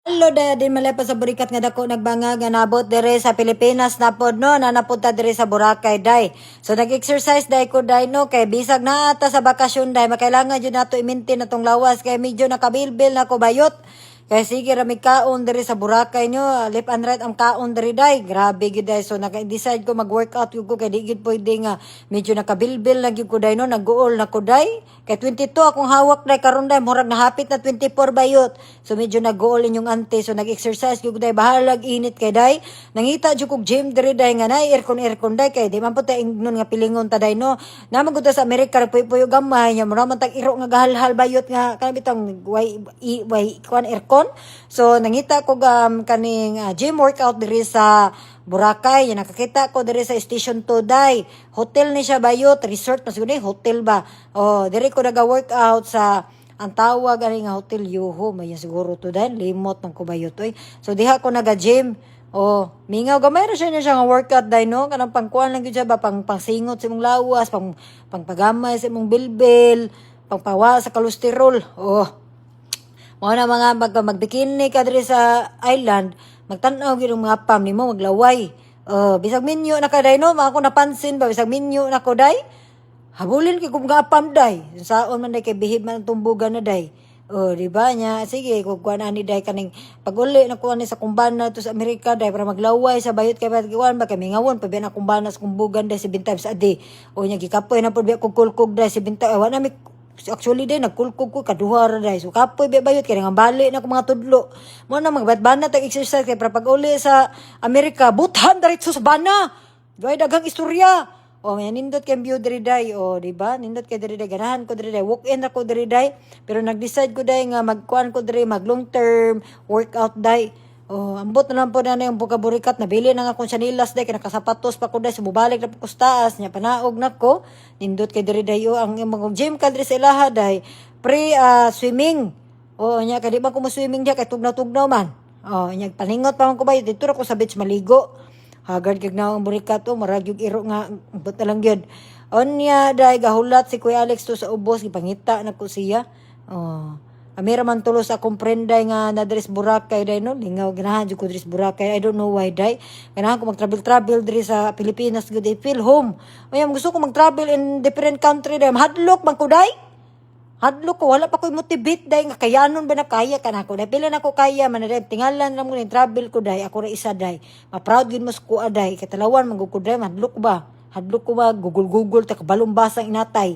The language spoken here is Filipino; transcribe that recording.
Hello din malay pa sa burikat nga dako nagbanga nga nabot dire sa Pilipinas na pod no na napunta dire sa Boracay day. So nag-exercise day ko day no kay bisag na ata sa bakasyon day makailangan jud nato i-maintain atong lawas kay medyo nakabilbil na ko bayot. Kaya sige rami kaon diri sa Boracay nyo, left and right ang kaon diri day. Grabe gid day. So naka-decide ko mag-workout ko kay di gid pwede nga medyo nakabilbil na gyud ko day no, nag-goal na ko day. Kay 22 akong hawak day karon day, murag nahapit na 24 bayot. So medyo nag-goal inyong ante. So nag-exercise gyud day, bahalag init kay day. Nangita jud kog gym diri day nga nay aircon day kay di man po ta ingnon nga pilingon ta day no. Naman gud ta sa Amerika puyo gamay nya mura man tag iro nga gahalhal bayot nga kanang bitang way kuan aircon. So nangita ko kaning gym workout diri sa Boracay. Yan, nakakita ko diri sa Station 2 day. Hotel ni siya bayot, resort na siguro hotel ba. Oh, diri ko naga-workout sa ang tawag ani nga Hotel Yoho, may siguro to day, limot man ko bayot oy. So diha ko naga-gym. Oh, mingaw gamay ra siya nga workout day no, kanang pangkuan lang gyud siya ba pangsingot sa imong lawas, pangpagamay sa imong bilbil, pangpawa sa kolesterol. Oh, mao na mga magbikini ka diri sa island, magtan-aw gyud ang mga pam nimo maglaway. Bisag minyo na ka day no, ako napansin ba bisag minyo na ko day. Habulin kay kung mga pam day. Saon man day kay bihib man tumbugan na day. Di ba nya sige kung kuan ani day kaning pag-uli na kuan sa kumbana to sa Amerika day para maglaway sa bayot kay kuan ba kay mingawon pa na kumbana sa kumbugan day 7 times a day. O nya gikapoy na pud kog kulkog day 7 times. Wa na mi actually day nagkulkog ko kaduha ra day. So kapoy bayot kay nga bali na ko mga tudlo. Mo na magbatbana tag exercise kay para pag-uli sa Amerika buthan diretso sa bana. Gay daghang istorya. May nindot kay view diri day. Di ba? Nindot kay diri day. Ganahan ko diri day. Walk in ako diri day. Pero nag-decide ko day nga magkuan ko diri mag long term workout day. Ambot na lang po na yung bukaburikat. Nabili na nga akong sanilas day. Kaya nakasapatos pa ko day. Sumubalik na po ko sa taas. Nya panaog na ko. Nindot kay diri day. Ang mga gym ka diri sa ilaha day. Swimming. Nya kadi ba ko mo swimming diya kay tugnaw-tugnaw man. Nya paningot pa man ko ba. Dito ra ko sa beach maligo. Hagad kag na ang burikat marag yung iro nga but na lang gyud. Onya day gahulat si Kuya Alex to sa ubos gipangita na ko siya. Amira man tulo sa akong prenday nga na diri sa Boracay day no. Lingaw ganahan jud ko diri sa Boracay. I don't know why day. Ganahan ko mag-travel diri sa Pilipinas gud feel home. Mayam gusto ko mag-travel in different country day. Hadlok man ko day. Hadlok ko, wala pa ko'y motivate day nga kayanon ba na kaya ka na ko. Dahil pila na ko kaya, manadayag, tingalan lang mo na travel ko day, ako na isa day. Ma-proud yun mo sa kuha day, katalawan, magugod day, hadlok ko ba, gugul-gugul, ta kabalong basang inatay.